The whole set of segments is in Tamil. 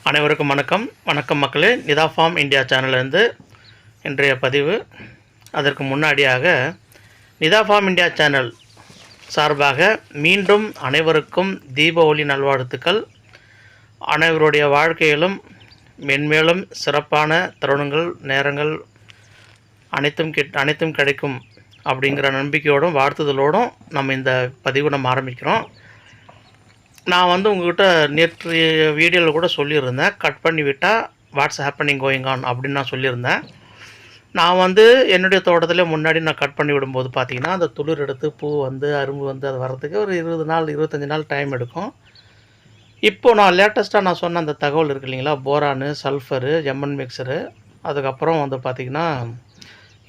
அனைவருக்கும் வணக்கம். வணக்கம் மக்களே. நிதா ஃபார்ம் இந்தியா சேனல்லேருந்து இன்றைய பதிவு. அதற்கு முன்னாடியாக நிதா ஃபார்ம் இந்தியா சேனல் சார்பாக மீண்டும் அனைவருக்கும் தீப ஒளி நல்வாழ்த்துக்கள். அனைவருடைய வாழ்க்கையிலும் மென்மேலும் சிறப்பான தருணங்கள் நேரங்கள் அனைத்தும் கிடைக்கும் அப்படிங்கிற நம்பிக்கையோடும் வாழ்த்துதலோடும் நம்ம இந்த பதிவு ஆரம்பிக்கிறோம். நான் உங்கள்கிட்ட நேற்று வீடியோவில் கூட சொல்லியிருந்தேன், கட் பண்ணி விட்டால் வாட்ஸ் ஹேப்பனிங் கோயிங் ஆன் அப்படின்னு நான் சொல்லியிருந்தேன். நான் என்னுடைய தோட்டத்தில் முன்னாடி நான் கட் பண்ணி விடும்போது பார்த்திங்கன்னா அந்த துளிர் எடுத்து பூ அரும்பு அது வர்றதுக்கு ஒரு 20 நாள் 25 நாள் டைம் எடுக்கும். இப்போது நான் லேட்டஸ்ட்டாக நான் சொன்ன அந்த தகவல் இருக்குது இல்லைங்களா, போரானு, சல்ஃபரு, எம்என் மிக்சரு, அதுக்கப்புறம் பார்த்திங்கன்னா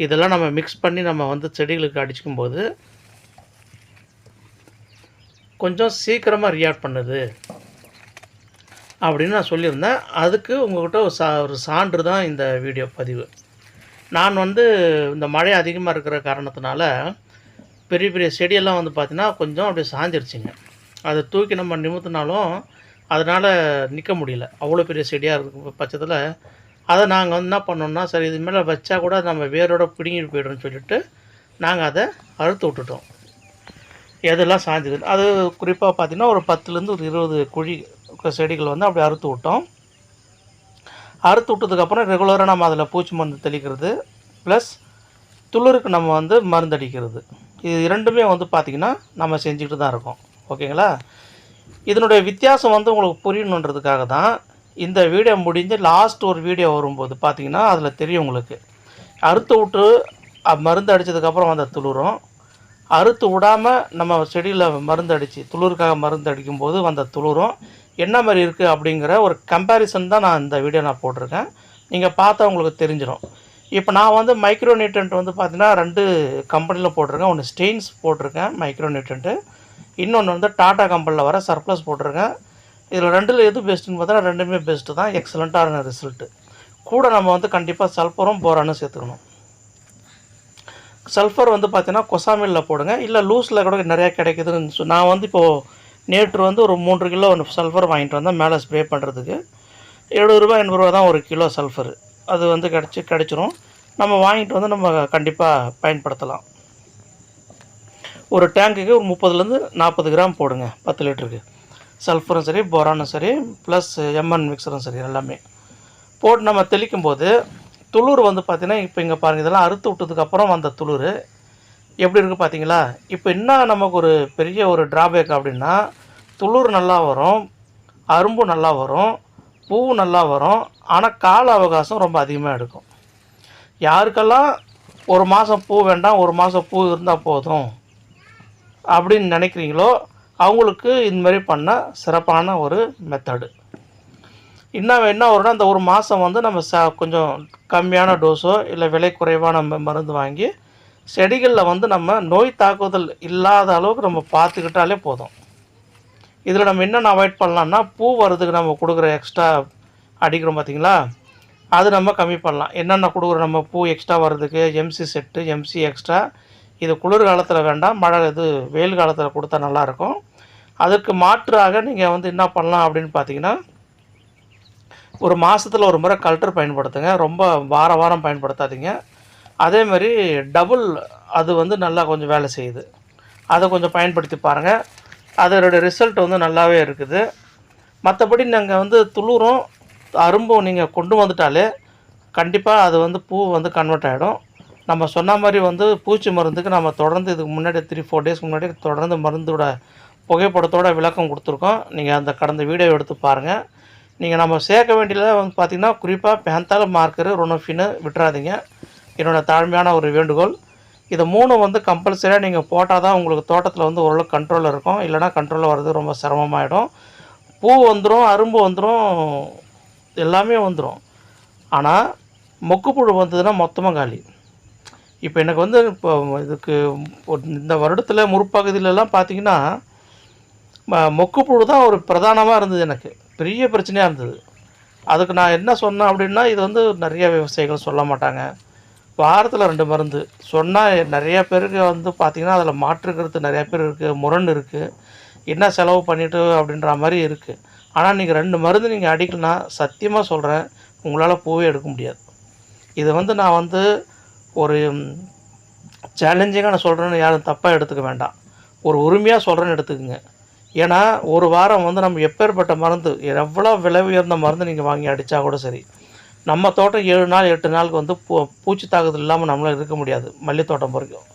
இதெல்லாம் நம்ம மிக்ஸ் பண்ணி நம்ம செடிகளுக்கு அடிச்சுக்கும்போது கொஞ்சம் சீக்கிரமாக ரியாக்ட் பண்ணுது அப்படின்னு நான் சொல்லியிருந்தேன். அதுக்கு உங்கள்கிட்ட ஒரு சான்று தான் இந்த வீடியோ பதிவு. நான் இந்த மழை அதிகமாக இருக்கிற காரணத்தினால பெரிய பெரிய செடியெல்லாம் பார்த்திங்கன்னா கொஞ்சம் அப்படியே சாஞ்சிருச்சுங்க. அதை தூக்கி நம்ம நிமித்தினாலும் அதனால் நிற்க முடியல, அவ்வளோ பெரிய செடியாக இருக்கும் பட்சத்தில். அதை நாங்கள் என்ன பண்ணோம்னா, சரி இது மேலே வச்சா கூட நம்ம வேரோட பிடுங்கிட்டு போய்டுறோன்னு சொல்லிவிட்டு நாங்கள் அதை அறுத்து விட்டுட்டோம். எதெல்லாம் சாஞ்சுது அது குறிப்பாக பார்த்திங்கன்னா ஒரு 10லேருந்து ஒரு 20 குழி செடிகள் அப்படி அறுத்து விட்டோம். அறுத்து விட்டதுக்கப்புறம் ரெகுலராக நம்ம அதில் பூச்சி மருந்து தெளிக்கிறது ப்ளஸ் துளிருக்கு நம்ம மருந்தடிக்கிறது, இது இரண்டுமே பார்த்திங்கன்னா நம்ம செஞ்சுக்கிட்டு தான் இருக்கோம். ஓகேங்களா? இதனுடைய வித்தியாசம் உங்களுக்கு புரியணுன்றதுக்காக தான் இந்த வீடியோ முடிஞ்சு லாஸ்ட் ஒரு வீடியோ வரும்போது பார்த்திங்கன்னா அதில் தெரியும் உங்களுக்கு. அறுத்து விட்டு மருந்து அடித்ததுக்கப்புறம் அந்த துளிரும், அறுத்து விடாமல் நம்ம செடியில் மருந்து அடித்து துளிருக்காக மருந்து அடிக்கும்போது துளிரும் என்ன மாதிரி இருக்குது அப்படிங்கிற ஒரு கம்பேரிசன் தான் நான் இந்த வீடியோ போட்டிருக்கேன். நீங்கள் பார்த்தா உங்களுக்கு தெரிஞ்சிடும். இப்போ நான் மைக்ரோ நியூட்ரண்ட் பார்த்திங்கன்னா 2 கம்பெனியில் போட்டிருக்கேன். ஒன்று ஸ்டெயின்ஸ் போட்டிருக்கேன் மைக்ரோ நியூட்ரண்ட்டு, இன்னொன்று டாடா கம்பெனியில் வர சர்ப்ளஸ் போட்டிருக்கேன். இதில் 2ல் எது பெஸ்ட்டுன்னு பார்த்தா ரெண்டுமே பெஸ்ட்டு தான், எக்ஸலண்ட்டான ரிசல்ட்டு. கூட நம்ம கண்டிப்பாக சல்ஃபரும் போரானும் சேர்த்துக்கணும். சல்ஃபர் பார்த்தீங்கன்னா கொசாமில்லில் போடுங்க, இல்லை லூஸில் கூட நிறையா கிடைக்குதுன்னு நான் இப்போது நேற்று ஒரு 3 கிலோ சல்ஃபர் வாங்கிட்டு வந்தேன் மேலே ஸ்ப்ரே பண்ணுறதுக்கு. 70 ரூபா 80 ரூபா தான் ஒரு கிலோ சல்ஃபர். அது கிடச்சிரும். நம்ம வாங்கிட்டு நம்ம கண்டிப்பாக பயன்படுத்தலாம். ஒரு டேங்குக்கு ஒரு 30லேருந்து 40 கிராம் போடுங்க 10 லிட்டருக்கு. சல்ஃபரும் சரி, போரானும் சரி, ப்ளஸ் எம்என் மிக்சரும் சரி, எல்லாமே போட்டு நம்ம தெளிக்கும்போது துளிர் பார்த்திங்கன்னா இப்போ இங்கே பாருங்கள், இதெல்லாம் அறுத்து விட்டதுக்கப்புறம் துளிர் எப்படி இருக்குது பார்த்தீங்களா? இப்போ என்ன நமக்கு ஒரு பெரிய ஒரு ட்ராபேக் அப்படின்னா, துளிர் நல்லா வரும், அரும்பு நல்லா வரும், பூ நல்லா வரும், ஆனால் கால அவகாசம் ரொம்ப அதிகமாக எடுக்கும். யாருக்கெல்லாம் ஒரு மாதம் பூ வேண்டாம், ஒரு மாதம் பூ இருந்தால் போதும் அப்படின்னு நினைக்கிறீங்களோ அவங்களுக்கு இந்தமாரி பண்ண சிறப்பான ஒரு மெத்தடு. இன்னும் என்ன வரும்னா, அந்த ஒரு மாதம் நம்ம கொஞ்சம் கம்மியான டோஸோ இல்லை விலை குறைவான மருந்து வாங்கி செடிகளில் நம்ம நோய் தாக்குதல் இல்லாத அளவுக்கு நம்ம பார்த்துக்கிட்டாலே போதும். இதில் நம்ம என்னென்ன அவாய்ட் பண்ணலான்னா, பூ வரதுக்கு நம்ம கொடுக்குற எக்ஸ்ட்ரா அடிக்கிறோம் பார்த்திங்களா, அது நம்ம கம்மி பண்ணலாம். என்னென்ன கொடுக்குறோம் நம்ம பூ எக்ஸ்ட்ரா வர்றதுக்கு, எம்சி செட்டு, எம்சி எக்ஸ்ட்ரா, இது குளிர் காலத்தில் வேண்டாம், வெயில் காலத்தில் கொடுத்தா நல்லாயிருக்கும். அதுக்கு மாற்றாக நீங்கள் என்ன பண்ணலாம் அப்படின்னு பார்த்தீங்கன்னா, ஒரு மாதத்தில் ஒரு முறை கல்டர் பயன்படுத்துங்க, ரொம்ப வாரம் பயன்படுத்தாதீங்க. அதேமாதிரி டபுள் அது நல்லா கொஞ்சம் வேலை செய்யுது, அதை கொஞ்சம் பயன்படுத்தி பாருங்கள். அதோடைய ரிசல்ட் நல்லாவே இருக்குது. மற்றபடி நீங்கள் துளிரும் அரும்பும் நீங்கள் கொண்டு வந்துட்டாலே கண்டிப்பாக அது பூ கன்வெர்ட் ஆகிடும். நம்ம சொன்ன மாதிரி பூச்சி மருந்துக்கு நம்ம தொடர்ந்து இதுக்கு முன்னாடி 3-4 டேஸ்க்கு முன்னாடி தொடர்ந்து மருந்தோட புகைப்படத்தோட விளக்கம் கொடுத்துருக்கோம். நீங்கள் அந்த கடந்த வீடியோ எடுத்து பாருங்கள். நீங்கள் நம்ம சேர்க்க வேண்டியதை பார்த்திங்கன்னா குறிப்பாக பேந்தால் மார்க்கரு, ரொனோஃபின்னு விட்டுறாதீங்க. என்னோடய தாழ்மையான ஒரு வேண்டுகோள். இதை 3 கம்பல்சரியாக நீங்கள் போட்டால் தான் உங்களுக்கு தோட்டத்தில் ஓரளவுக்கு கண்ட்ரோலில் இருக்கும். இல்லைனா கண்ட்ரோலில் வர்றது ரொம்ப சிரமமாகிடும். பூ வந்துடும், அரும்பு வந்துடும், எல்லாமே வந்துடும். ஆனால் மொக்குப்புழு வந்ததுன்னா மொத்தமாக காலி. இப்போ எனக்கு இப்போ இதுக்கு இந்த வருடத்தில் முற்பகுதியிலலாம் பார்த்திங்கன்னா மொக்குப்புழு தான் ஒரு பிரதானமாக இருந்தது, எனக்கு பெரிய பிரச்சனையாக இருந்தது. அதுக்கு நான் என்ன சொன்னேன் அப்படின்னா, இது நிறைய விவசாயிகள் சொல்ல மாட்டாங்க. வாரத்தில் 2 மருந்து சொன்னால் நிறையா பேருக்கு பார்த்திங்கன்னா அதில் மாற்றுக்கிறது நிறையா பேர் இருக்குது, முரண் இருக்குது, என்ன செலவு பண்ணிவிட்டு அப்படின்ற மாதிரி இருக்குது. ஆனால் நீங்கள் 2 மருந்து நீங்கள் அடிக்கலனா சத்தியமாக சொல்கிறேன், உங்களால் பூவே எடுக்க முடியாது. இதை வந்து நான் வந்து ஒரு சேலஞ்சிங்காக நான் சொல்கிறேன்னு யாரும் தப்பாக எடுத்துக்க வேண்டாம். ஒரு உரிமையாக சொல்கிறேன்னு எடுத்துக்கங்க. ஏன்னா ஒரு வாரம் வந்து நம்ம எப்பேற்பட்ட மருந்து, எவ்வளோ விலை உயர்ந்த மருந்து நீங்கள் வாங்கி அடித்தா கூட சரி, நம்ம தோட்டம் 7 நாள் 8 நாளுக்கு வந்து பூச்சி தாக்குதல் இல்லாமல் நம்மளால் இருக்க முடியாது மல்லி தோட்டம் வரைக்கும்.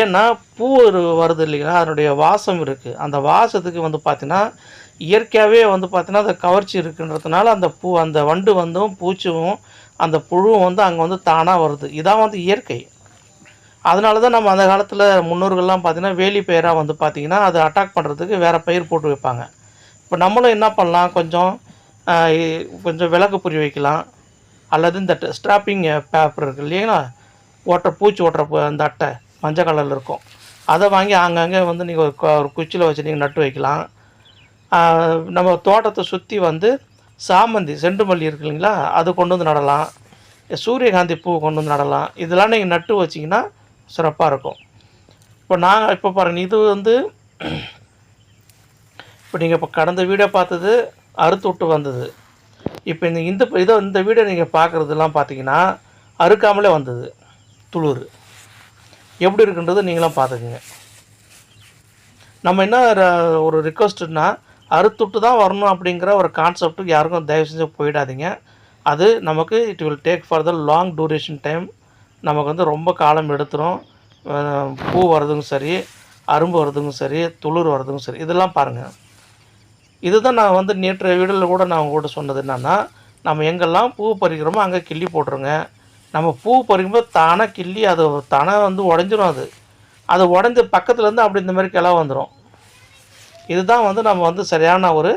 ஏன்னா பூ வருது இல்லைங்களா, அதனுடைய வாசம் இருக்குது. அந்த வாசத்துக்கு வந்து பார்த்திங்கன்னா இயற்கையாகவே வந்து பார்த்திங்கன்னா அந்த கவர்ச்சி இருக்குன்றதுனால அந்த வண்டு வந்தும் பூச்சியும் அந்த புழுவும் வந்து அங்கே வந்து தானாக வருது. இதான் வந்து இயற்கை. அதனால தான் நம்ம அந்த காலத்தில் முன்னோர்கள்லாம் பார்த்திங்கன்னா வேலி பயிராக வந்து பார்த்திங்கன்னா அதை அட்டாக் பண்ணுறதுக்கு வேறு பயிர் போட்டு வைப்பாங்க. இப்போ நம்மளும் என்ன பண்ணலாம், கொஞ்சம் விளக்கு பொறி வைக்கலாம். அல்லது இந்த ஸ்ட்ராப்பிங் பேப்பர் இருக்குது இல்லைங்களா, பூச்சி ஓட்டுற அந்த அட்டை மஞ்சள் கலரில் இருக்கும், அதை வாங்கி அங்கங்கே வந்து நீங்கள் ஒரு குச்சியில் வச்சு நீங்கள் நட்டு வைக்கலாம். நம்ம தோட்டத்தை சுற்றி வந்து சாமந்தி செண்டு மல்லி இருக்கு இல்லைங்களா, அது கொண்டு வந்து நடலாம். சூரியகாந்தி பூ கொண்டு வந்து நடலாம். இதெல்லாம் நீங்கள் நட்டு வச்சிங்கன்னா சிறப்பாக இருக்கும். இப்போ பாருங்கள், இது வந்து இப்போ நீங்கள் இப்போ கடந்த வீடியோ பார்த்தது அறுத்து விட்டு வந்தது. இப்போ இந்த வீடியோ நீங்கள் பார்க்குறதுலாம் பார்த்தீங்கன்னா அறுக்காமலே வந்தது துளிர். எப்படி இருக்குன்றது நீங்களாம் பார்த்துக்குங்க. நம்ம என்ன ஒரு ரிக்வஸ்ட்டுன்னா, அறுத்துட்டு தான் வரணும் அப்படிங்கிற ஒரு கான்செப்ட்டுக்கு யாருக்கும் தயவு செஞ்சு போயிடாதீங்க. அது நமக்கு it will take for the long duration time. நமக்கு வந்து ரொம்ப காலம் எடுத்துரும். பூ வர்றதுக்கும் சரி, அரும்பு வர்றதுக்கும் சரி, துளிர் வர்றதுக்கும் சரி, இதெல்லாம் பாருங்கள். இதுதான் நான் வந்து நேற்றைய வீடியோவில் கூட நான் உங்கள்கிட்ட சொன்னது என்னென்னா, நம்ம எங்கெல்லாம் பூ பறிக்கிறோமோ அங்கே கிள்ளி போட்டுருங்க. நம்ம பூ பறிக்கும்போது தானாக கிள்ளி அது தானாக வந்து உடஞ்சிரும். அது உடஞ்சி பக்கத்துலேருந்து அப்படி இந்த மாதிரி கிளை வந்துடும். இதுதான் வந்து நம்ம வந்து சரியான ஒரு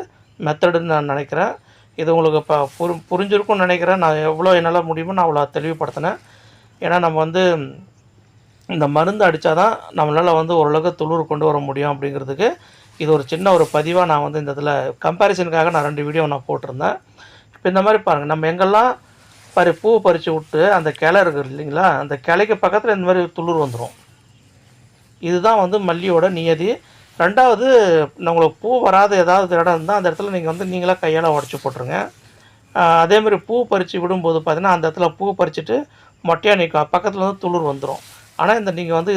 மெத்தடுன்னு நான் நினைக்கிறேன். இது உங்களுக்கு இப்போ புரிஞ்சிருக்கும்னு நினைக்கிறேன். நான் எவ்வளோ என்னால் முடியுமோ நான் அவ்வளோ தெளிவுபடுத்தினேன். ஏன்னா நம்ம வந்து இந்த மருந்து அடித்தா தான் நம்மளால் வந்து ஓரளவுக்கு துளிர் கொண்டு வர முடியும் அப்படிங்கிறதுக்கு இது ஒரு சின்ன ஒரு பதிவாக நான் வந்து இந்த இதில் கம்பேரிசனுக்காக நான் 2 வீடியோ நான் போட்டிருந்தேன். இப்போ இந்த மாதிரி பாருங்கள், நம்ம எங்கெல்லாம் பூ பறித்து விட்டு அந்த கிளை இருக்குது இல்லைங்களா, அந்த கிளைக்கு பக்கத்தில் இந்த மாதிரி துளிர் வந்துடும். இதுதான் வந்து மல்லியோட நியதி. 2வது, உங்களுக்கு பூ வராத ஏதாவது இடம் இருந்தால் அந்த இடத்துல நீங்கள் வந்து நீங்களாக கையால் உடச்சி போட்டுருங்க. அதேமாதிரி பூ பறித்து விடும்போது பார்த்திங்கன்னா அந்த இடத்துல பூ பறிச்சுட்டு மொட்டையாக நிற்கும், பக்கத்தில் வந்து துளிர் வந்துடும். ஆனால் நீங்கள் வந்து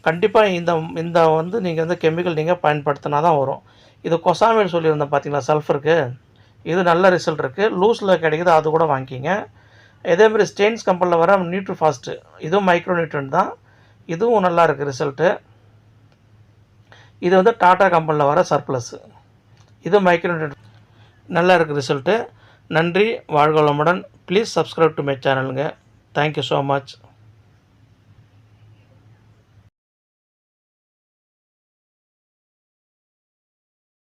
கண்டிப்பாக இந்த வந்து நீங்கள் வந்து கெமிக்கல் நீங்கள் பயன்படுத்தினா தான் வரும். இது கொசாமேல் சொல்லியிருந்தேன் பார்த்தீங்களா, சல்ஃபருக்கு, இது நல்ல ரிசல்ட் இருக்குது. லூஸில் கிடைக்குது, அது கூட வாங்கிக்கிங்க. இதேமாதிரி ஸ்டெயின்ஸ் கம்பெனியில் வர நியூட்ரிஃபாஸ்ட்டு, இதுவும் மைக்ரோ நியூட்ரன் தான், இதுவும் நல்லா இருக்குது ரிசல்ட்டு. இது வந்து டாடா கம்பெனியில் வர சர்ப்ளஸ், இது மைக்ரோ நியூட்ரன், நல்லா இருக்குது ரிசல்ட்டு. நன்றி, வாழ்க வளமுடன். ப்ளீஸ் சப்ஸ்கிரைப் டு மை சேனலுங்க. Thank you so much.